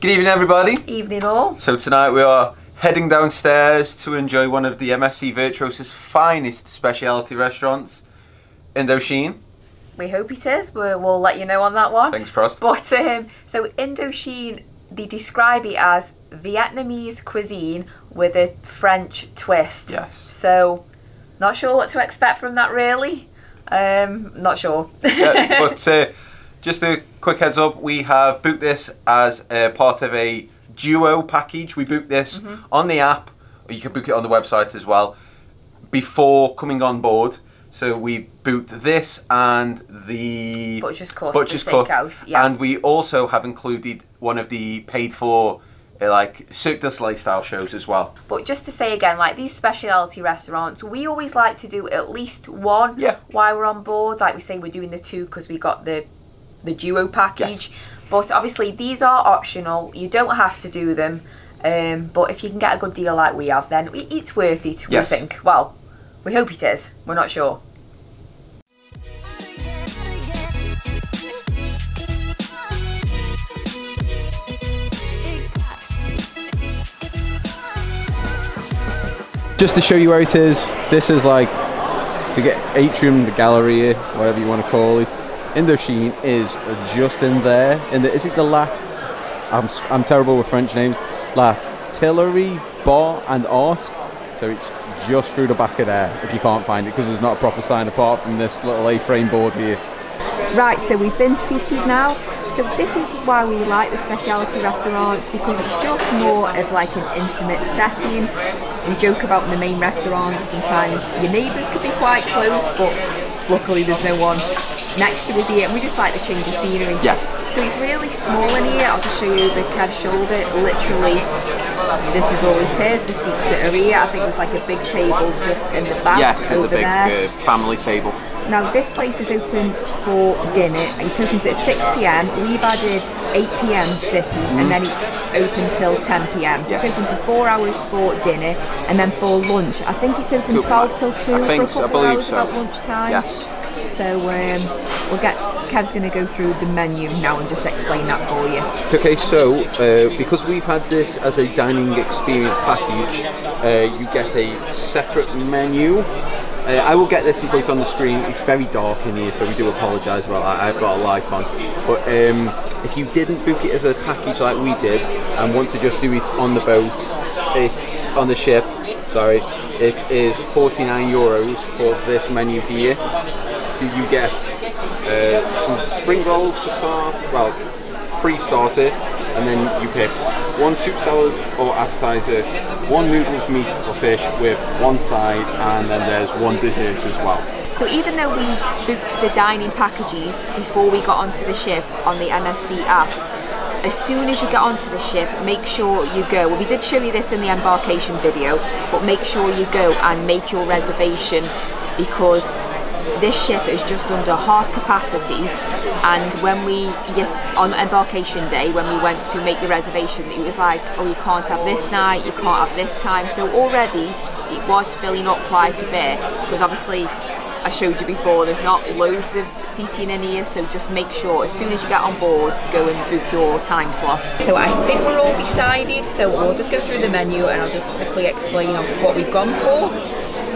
Good evening, everybody. Evening all. So tonight we are heading downstairs to enjoy one of the MSC Virtuosa's finest specialty restaurants, Indochine. We hope it is. We'll let you know on that one. Fingers crossed. But so Indochine, they describe it as Vietnamese cuisine with a French twist. Yes. So, not sure what to expect from that really. Not sure. Yeah, but just a quick heads up, we have booked this as a part of a duo package. We booked this on the app, or you can book it on the website as well, before coming on board. So we booked this and the Butcher's Cut, yeah. And we also have included one of the paid for like Cirque du Soleil style shows as well. But just to say again, like these specialty restaurants, we always like to do at least one while we're on board. Like we say, we're doing the two because we got the duo package. Yes. But obviously these are optional. You don't have to do them. But if you can get a good deal like we have, then it's worth it, we think. Well, we hope it is. We're not sure. Just to show you where it is, this is like the atrium, the gallery, whatever you want to call it. Indochine is just in there. Is it the I'm terrible with French names. La Tillerie Bar and Art. So it's just through the back of there if you can't find it, because there's not a proper sign apart from this little A-frame board here. Right, so we've been seated now. So this is why we like the specialty restaurants, because it's just more of like an intimate setting. We joke about the main restaurants, sometimes your neighbours could be quite close, but luckily there's no one next to us here, and we just like the change of scenery. Yes. So it's really small in here. I'll just show you the Kev's shoulder. Literally, this is all it is. The seats that are here. I think there's like a big table just in the back. Yes, there's a big family table. Now this place is open for dinner. It opens at 6 PM. We've added 8 PM sitting, and then it's open till 10 PM. So it's open for 4 hours for dinner, and then for lunch, I think it's open 12 till 2 for a couple of hours about lunchtime. Yes. So Kev's going to go through the menu now and just explain that for you. Okay, so because we've had this as a dining experience package, you get a separate menu. I will get this and put it on the screen. It's very dark in here, so we do apologise about that. I've got a light on. But if you didn't book it as a package like we did and want to just do it on the boat, on the ship, sorry, it is €49 for this menu here. So you get some spring rolls to start, well, pre-starter, and then you pick one soup salad or appetizer, one noodles, meat or fish with one side, and then there's one dessert as well. So even though we booked the dining packages before we got onto the ship on the MSC app, as soon as you get onto the ship, make sure you go. Well, we did show you this in the embarkation video, but make sure you go and make your reservation, because this ship is just under half capacity, and when on embarkation day, when we went to make the reservation, it was like, oh, you can't have this night, you can't have this time. So already it was filling up quite a bit, because obviously I showed you before, there's not loads of seating in here, so just make sure as soon as you get on board, go and book your time slot. So I think we're all decided, so we'll just go through the menu and I'll just quickly explain what we've gone for.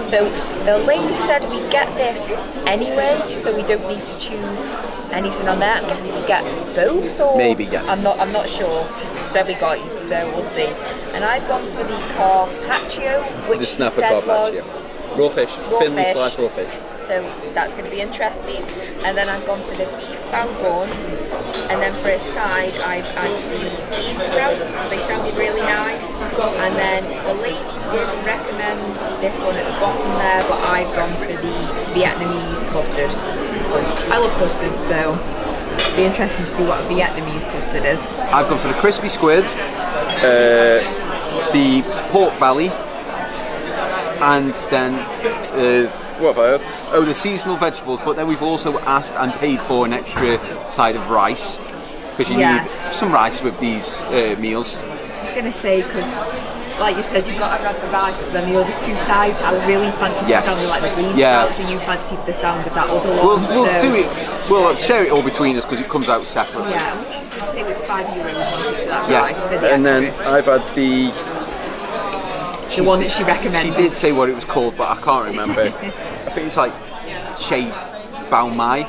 So the lady said we get this anyway, so we don't need to choose anything on there. I'm guessing we get both, or maybe, yeah. I'm not sure. So we got it, so we'll see. And I've gone for the carpaccio, which the she snapper said carpaccio. was Raw fish, thinly sliced raw fish. So that's going to be interesting. And then I've gone for the beef bourguignon, and then for a side I've had the bean sprouts because they sounded really nice. And then the lady did recommend this one at the bottom there, but I've gone for the Vietnamese custard because I love custard, so it'll be interesting to see what Vietnamese custard is. I've gone for the crispy squid, the pork belly, and then what have I had? Oh, the seasonal vegetables, but then we've also asked and paid for an extra side of rice, because you need some rice with these meals. I was going to say, because like you said, you've got to have the rice, but then the other two sides, I really fancied the sound of like the green sprouts, and you fancied the sound of that other one. We'll do it, we'll share it all between us because it comes out separately. Yeah, and we say it was €5 for that rice for the and then extra. I've had the one that she recommended. She did say what it was called, but I can't remember. I think it's like Shea Bao Mai.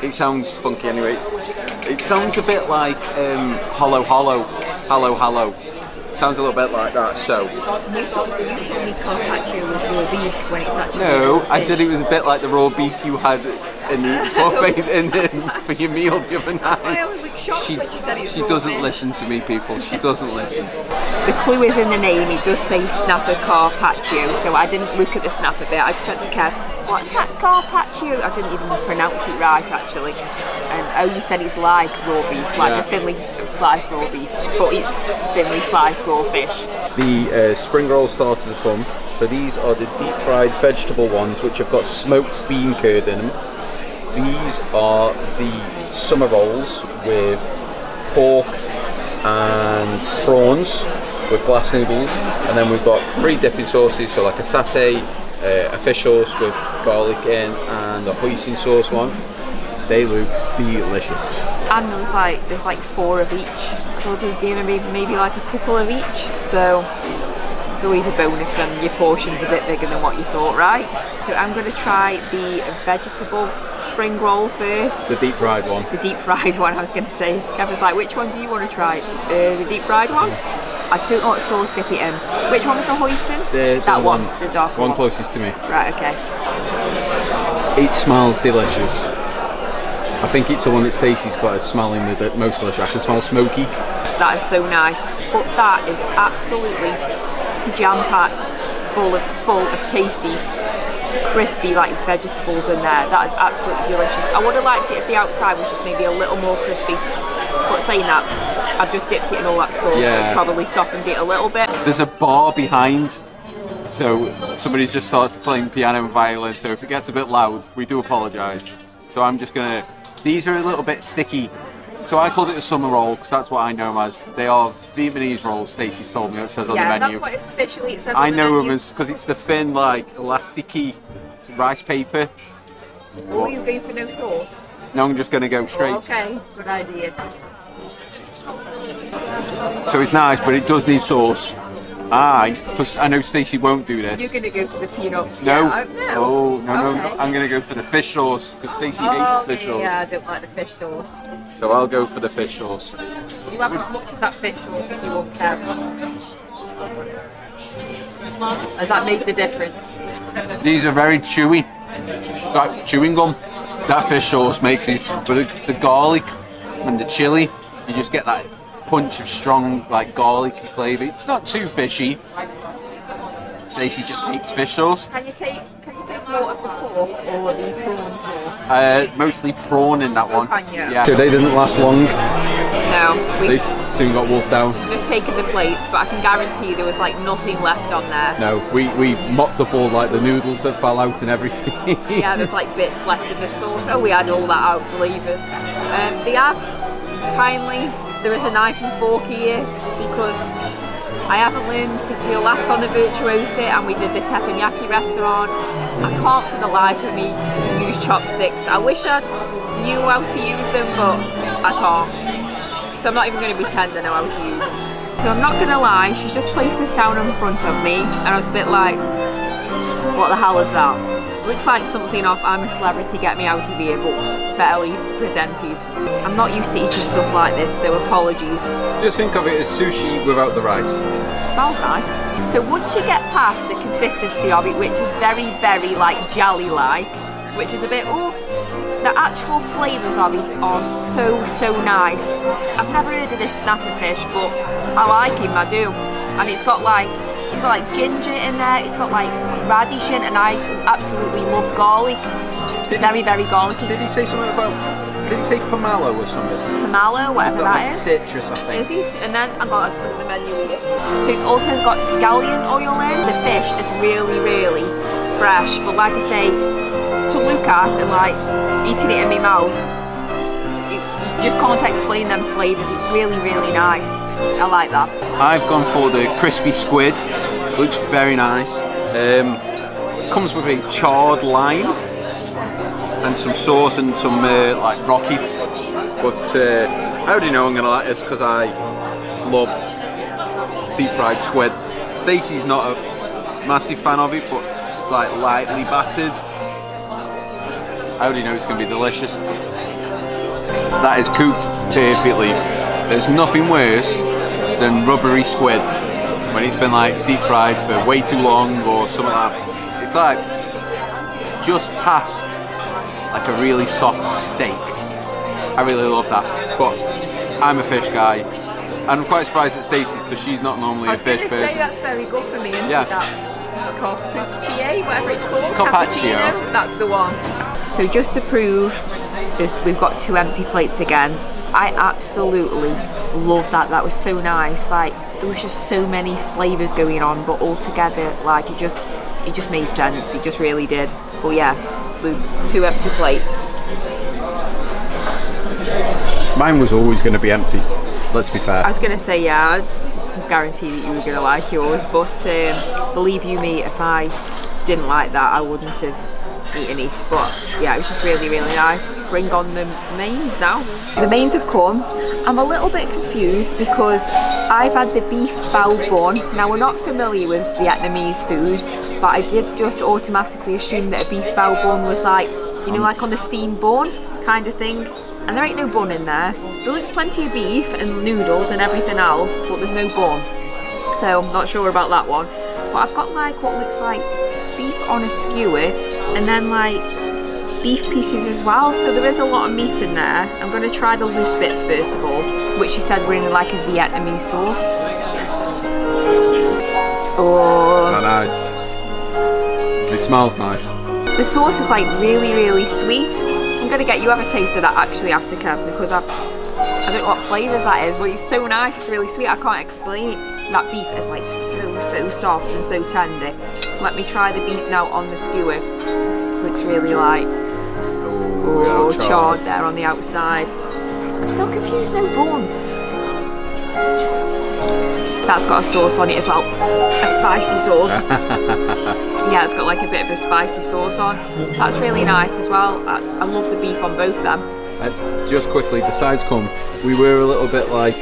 It sounds funky anyway. It sounds a bit like Hollow Hollow. Sounds a little bit like that, so. You told me carpaccio was raw beef when it's actually No, I said it was a bit like the raw beef you had in the buffet for your meal the other night. She doesn't listen to me, people. She doesn't listen. The clue is in the name. It does say snapper carpaccio, so I didn't look at the snapper bit. I just went to Kev, what's that carpaccio? I didn't even pronounce it right, actually. And oh, you said it's like raw beef, like the thinly sliced raw beef, but it's thinly sliced raw fish. The spring roll starters have come. So these are the deep fried vegetable ones, which have got smoked bean curd in them. These are the summer rolls with pork and prawns with glass noodles, and then we've got 3 dipping sauces, so like a satay, a fish sauce with garlic in, and a hoisin sauce one. They look delicious. And there's like 4 of each. I thought it was going to be maybe like a couple of each, so it's always a bonus when your portion's a bit bigger than what you thought, right? So I'm going to try the vegetable spring roll first. The deep fried one. The deep fried one, I was going to say. Kev was like, which one do you want to try? The deep fried one? I don't know what sauce dip it in. Which one was the hoisin? That one, the dark one. One closest to me. Right, okay. It smells delicious. I think it's the one that Stacey's got as smelling the most delicious. I can smell smoky. That is so nice. But that is absolutely jam-packed, full of tasty, crispy like vegetables in there. That is absolutely delicious. I would have liked it if the outside was just maybe a little more crispy. But saying that, I've just dipped it in all that sauce. Yeah. It's probably softened it a little bit. There's a bar behind, so somebody's just started playing piano and violin, so if it gets a bit loud, we do apologise. So I'm just gonna, these are a little bit sticky. So I called it a summer roll because that's what I know them as. They are Vietnamese rolls, Stacey's told me, it says on the menu. Yeah, that's what officially it says I on the menu. know them as, because it's the thin, like, elasticy rice paper. Oh, are you going for no sauce? No, I'm just going to go straight. Oh, okay, good idea. So it's nice, but it does need sauce. Plus I know Stacey won't do this. You're going to go for the peanut. No. Yeah, no. Oh, no, Okay. no. I'm going to go for the fish sauce, because Stacey hates fish sauce. Yeah, I don't like the fish sauce. So I'll go for the fish sauce. You have as much as that fish sauce if you won't care. Does that make the difference? These are very chewy, like chewing gum. That fish sauce makes it, but the garlic and the chili, you just get that punch of strong, like, garlicky flavour. It's not too fishy. Stacey just hates fish sauce. Can you taste more of the pork or the prawns more? Mostly prawn in that one. Can you? Yeah. So they didn't last long. No. They soon got wolfed down. Just taken the plates, but I can guarantee there was like nothing left on there. No, we mopped up all like the noodles that fell out and everything. Yeah, there's like bits left in the sauce. Oh, we had all that out, believers. They have kindly. There is a knife and fork here because I haven't learned since we were last on the Virtuosa and we did the teppanyaki restaurant. I can't for the life of me use chopsticks. I wish I knew how to use them, but I can't. So I'm not even going to pretend I know how to use them. So I'm not going to lie, she's just placed this down in front of me and I was a bit like, what the hell is that? Looks like something off I'm a Celebrity, Get Me Out of Here, but barely presented. I'm not used to eating stuff like this, so apologies. Just think of it as sushi without the rice. Smells nice. So once you get past the consistency of it, which is very, very like jelly-like, which is a bit, oh, the actual flavours of it are so, so nice. I've never heard of this snapper fish, but I like him, I do. And it's got like ginger in there, it's got like radish in, and I absolutely love garlic. It's very, very garlicky. Did he say something about, did he say pomelo or something? Pomelo, whatever that is. Citrus, I think. Is it? And then, I just look at the menu here. So it's also got scallion oil in. The fish is really, really fresh, but like I say, to look at and like eating it in my mouth, you just can't explain them flavours. It's really, really nice. I like that. I've gone for the crispy squid. Looks very nice. Comes with a charred lime and some sauce and some like rocket. But I already know I'm gonna like this because I love deep fried squid. Stacey's not a massive fan of it, but it's like lightly battered. I already know it's going to be delicious. That is cooked perfectly. There's nothing worse than rubbery squid when it's been like deep fried for way too long or something like that. It's like just past like a really soft steak. I really love that, but I'm a fish guy, and I'm quite surprised at Stacey's because she's not normally a fish person. I was going to say that's very good for me, isn't yeah. That carpaccio, whatever it's called. Carpaccio. That's the one. So just to prove this, we've got 2 empty plates again. I absolutely love that. That was so nice. Like there was just so many flavours going on, but all together, like it just made sense. It just really did. But yeah, 2 empty plates. Mine was always going to be empty. Let's be fair. I was going to say yeah. I guarantee that you were going to like yours, but believe you me, if I didn't like that, I wouldn't have eaten it. But yeah, it was just really, really nice. Bring on the mains now. The mains have come. I'm a little bit confused because I've had the beef bao bun. Now we're not familiar with Vietnamese food, but I did just automatically assume that a beef bao bun was like, you know, like on the steam bun kind of thing. And there ain't no bun in there. There looks plenty of beef and noodles and everything else, but there's no bun. So I'm not sure about that one. But I've got like what looks like beef on a skewer and then like beef pieces as well. So there is a lot of meat in there. I'm going to try the loose bits first of all, which she said were in like a Vietnamese sauce. Oh, nice. It smells nice. The sauce is like really, really sweet. I'm going to get you have a taste of that actually after, Kev, because I don't know what flavours that is, but it's so nice, it's really sweet, I can't explain it. That beef is like so soft and so tender. Let me try the beef now on the skewer. Looks really like, oh, charred there on the outside. I'm still confused, no bun. That's got a sauce on it as well, a spicy sauce. Yeah, it's got like a bit of a spicy sauce on. That's really nice as well. I love the beef on both of them. Just quickly, besides come, we were a little bit like,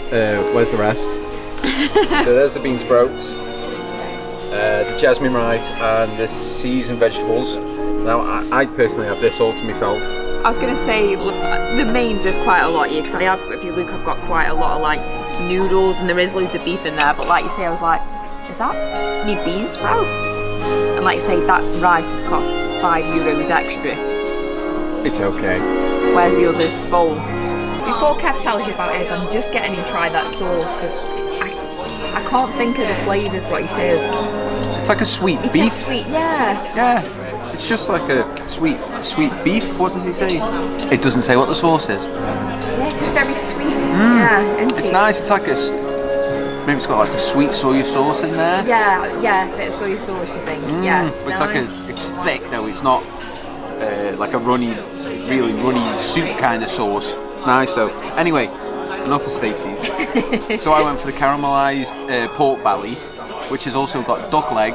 where's the rest? So there's the bean sprouts, the jasmine rice and the seasoned vegetables. Now I personally have this all to myself. I was going to say, the mains is quite a lot here, because I have, if you look, I've got quite a lot of like noodles and there is loads of beef in there, but like you say, I was like, is that me bean sprouts? And like you say, that rice has cost €5 extra. It's okay. Where's the other bowl? Before Kev tells you about it, I'm just getting him try that sauce because I can't think of the flavours what it is. It's like a sweet beef. It's sweet, yeah. Yeah, it's just like a sweet beef. What does he say? It doesn't say what the sauce is. Yeah, it's just very sweet. Yeah, it's nice. It's like maybe it's got like a sweet soy sauce in there. Yeah, a bit of soy sauce, do you think? Yeah. It's nice. Like it's thick though. It's not like a really runny soup kind of sauce. It's nice though. Anyway, enough of Stacey's. So I went for the caramelised pork belly, which has also got duck leg,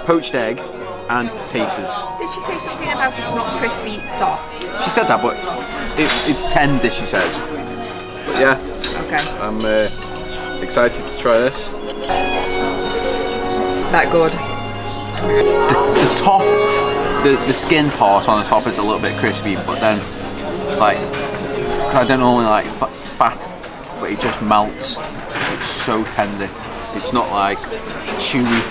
poached egg, and potatoes. Did she say something about it's not crispy, it's soft? She said that, but it's tender, she says. But yeah. Okay. I'm excited to try this. That good. The top, the skin part on the top is a little bit crispy, but then like, because I don't normally like fat, but it just melts. It's so tender. It's not like chewy.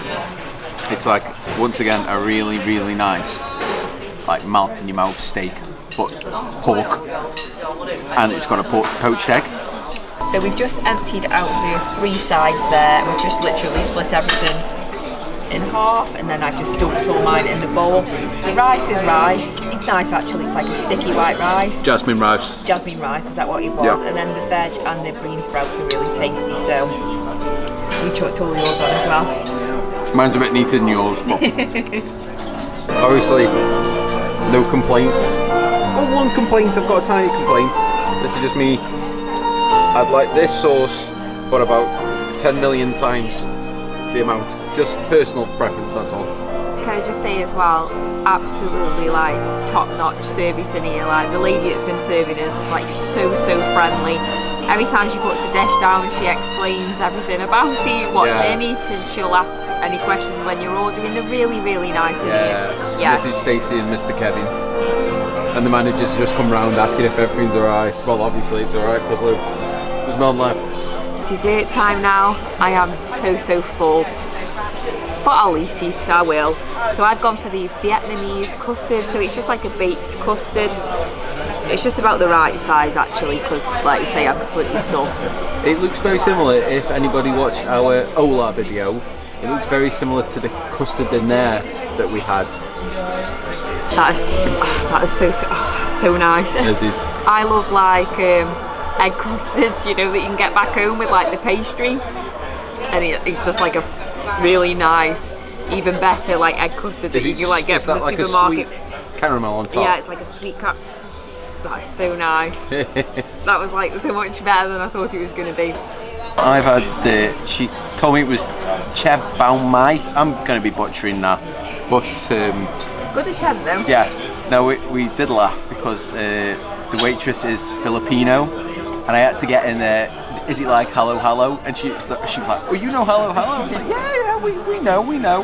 It's like, once again, a really nice, like melt in your mouth steak, but pork, and it's got a poached egg. So we've just emptied out the 3 sides there. We've just literally split everything in half, and then I've just dumped all mine in the bowl. The rice is rice. It's nice actually. It's like a sticky white rice. Jasmine rice. Jasmine rice, is that what it was? Yeah. And then the veg and the bean sprouts are really tasty. So we chucked all yours on as well. Mine's a bit neater than yours, but obviously no complaints. Oh, one complaint. I've got a tiny complaint. This is just me. I'd like this sauce, but about 10 million times the amount. Just personal preference, that's all. Can I just say as well, absolutely like top-notch service in here. Like the lady that's been serving us is like so friendly. every time she puts a dish down, she explains everything about it, what's in it, and she'll ask any questions when you're ordering. They're really, really nice of you. Yeah. This is Stacey and Mr. Kevin. And the managers just come round asking if everything's alright. Well, obviously it's alright because look, there's none left. Dessert time now. I am so full. But I'll eat it, I will. So I've gone for the Vietnamese custard, so it's just like a baked custard. It's just about the right size actually, because like you say, I'm completely stuffed. It looks very similar, if anybody watched our Ola video, it looks very similar to the custard in there that we had. That is so nice. Is it? I love like egg custards, you know, that you can get back home with like the pastry. And it's just like a really nice, even better like egg custard that you can like get from the supermarket. A sweet caramel on top? Yeah, it's like a sweet That's so nice. That was like so much better than I thought it was going to be. I've had she told me it was cheb bao mai. I'm going to be butchering that, but good attempt though. Yeah, no, we did laugh because the waitress is Filipino, and I had to get in there. Is it like hello hello? And she was like, oh, you know hello hello? I was like, yeah, we know.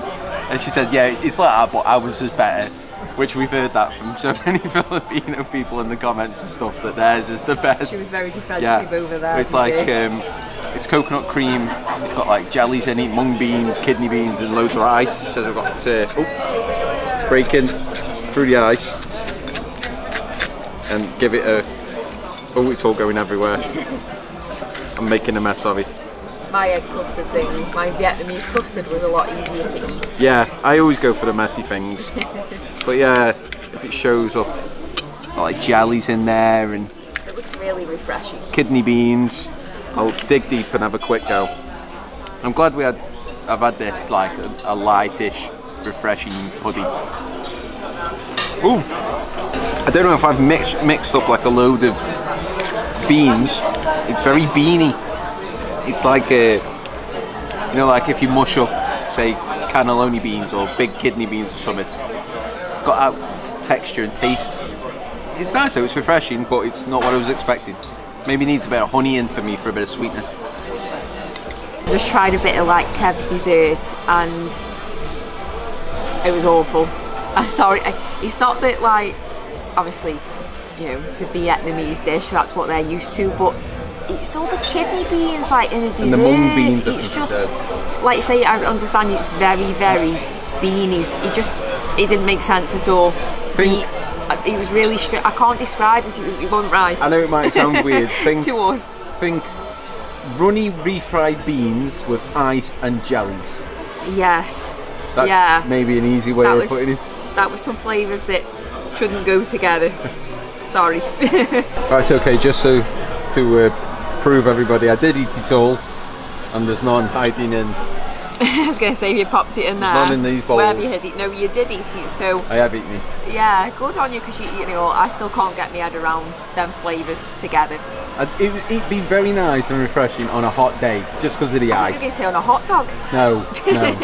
And she said, yeah, it's like that, but ours is better. Which we've heard that from so many Filipino people in the comments and stuff, that theirs is the best. She was very defensive over there. It's like it's coconut cream. It's got like jellies in it, mung beans, kidney beans, and loads of ice. She says I've got it's breaking through the ice and give it a. Oh, it's all going everywhere. I'm making a mess of it. My egg custard thing, my Vietnamese custard was a lot easier to eat. Yeah, I always go for the messy things. But yeah, if it shows up, got like jellies in there and it looks really refreshing. Kidney beans. I'll dig deep and have a quick go. I'm glad I've had this like a lightish, refreshing pudding. Ooh, I don't know if I've mixed up like a load of beans. It's very beany. It's like you know, like if you mush up, say, cannelloni beans or big kidney beans or something. It's got that texture and taste. It's nice though, it's refreshing, but it's not what I was expecting. Maybe needs a bit of honey in for me for a bit of sweetness. I just tried a bit of like Kev's dessert and it was awful. I'm sorry, it's not that like, obviously, you know, it's a Vietnamese dish, that's what they're used to, but it's all the kidney beans like in a dessert. And the mung beans, it's just, like say, I understand it's very, very beany. It didn't make sense at all. It was really I can't describe it, it wasn't right. I know it might sound weird. To us. Think runny refried beans with ice and jellies. Yes. That's maybe an easy way of putting it. That was some flavours that shouldn't go together. Sorry. Right, okay, just so to prove everybody, I did eat it all, and there's none hiding in. I was going to say, if you popped it in there. There's none in these bowls. Where have you hid it? No, you did eat it, so. I have eaten it. Yeah, good on you, because you know, I still can't get my head around them flavours together. It'd be very nice and refreshing on a hot day, just because of the ice. I was going to say on a hot dog. No,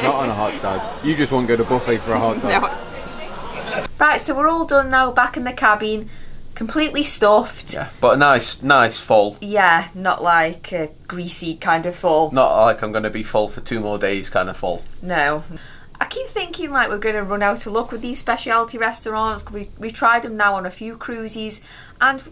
not on a hot dog. You just won't go to buffet for a hot dog. No. Right, so we're all done now, back in the cabin. Completely stuffed. Yeah, but a nice full. Yeah, not like a greasy kind of full. Not like I'm going to be full for 2 more days kind of full. No. I keep thinking like we're going to run out of luck with these specialty restaurants. We tried them now on a few cruises, and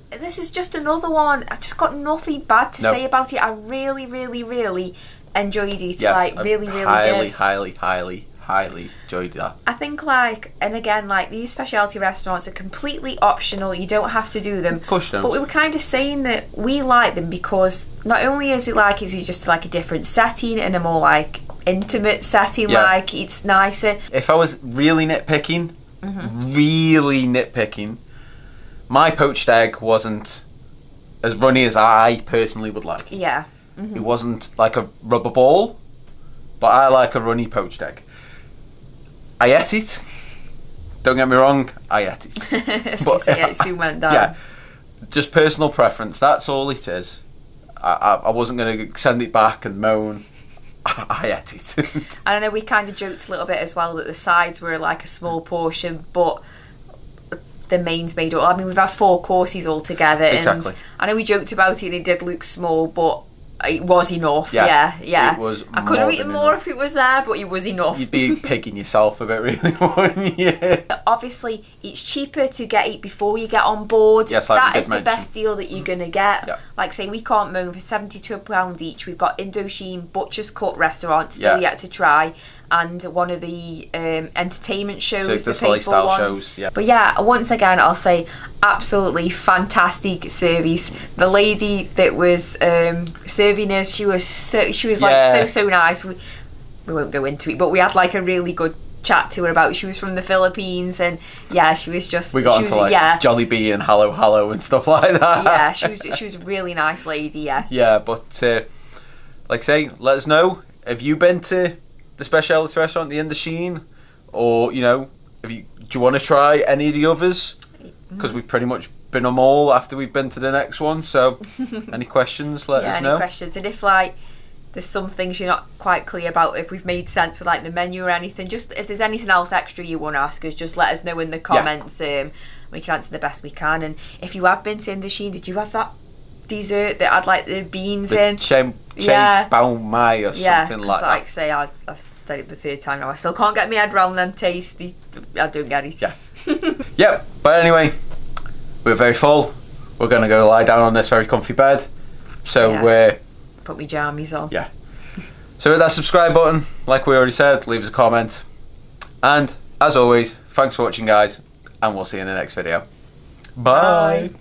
this is just another one. I just got nothing bad to say about it. I really, really, really enjoyed it. Yes, like really, really highly enjoyed that. I think like, and again, like these specialty restaurants are completely optional. You don't have to do them. Of course you don't. But we were kind of saying that we like them because not only is it like it's just like a different setting and a more like intimate setting, like it's nicer. If I was really nitpicking, my poached egg wasn't as runny as I personally would like it. Yeah. It wasn't like a rubber ball, but I like a runny poached egg. I ate it. Don't get me wrong, I ate it. But it soon went down. Yeah, just personal preference. That's all it is. I wasn't going to send it back and moan. I ate it. I know we kind of joked a little bit as well that the sides were like a small portion, but the main's made up. I mean, we've had 4 courses altogether. Exactly. And I know we joked about it, and it did look small, but it was enough. Yeah. It was. I could have eaten more if it was there, but it was enough. You'd be pigging yourself a bit, really, wouldn't you? Obviously, it's cheaper to get it before you get on board. Yes, like that is the best deal that you're gonna get. Yeah. Like say, we can't moan for £72 each. We've got Indochine Butcher's Cut restaurant still yet to try, and one of the entertainment shows, so the silly style shows. Yeah. But yeah, once again, I'll say absolutely fantastic service. The lady that was serving us, she was like so nice. We won't go into it, but we had like a really good chat to her about. She was from the Philippines, and yeah, she was just. We got into like Jollibee and hello and stuff like that. Yeah, she was a really nice lady. Yeah. Yeah, but like I say, let us know. Have you been to the Speciality restaurant, the Indochine, or do you want to try any of the others? Because we've pretty much been on them all after we've been to the next one. So, any questions? Let us know. Any questions? And if like there's some things you're not quite clear about, if we've made sense with like the menu or anything, just if there's anything else extra you want to ask us, just let us know in the comments. We can answer the best we can. And if you have been to Indochine, did you have that dessert that had like the beans in? Chen bao mai or something like that. Like say, I've said it the 3rd time now. I still can't get my head around them tasty. I don't get it. Yeah. Yep. But anyway, we're very full. We're gonna go lie down on this very comfy bed. So we're put my jammies on. Yeah. So hit that subscribe button, like we already said. Leave us a comment. And as always, thanks for watching, guys, and we'll see you in the next video. Bye.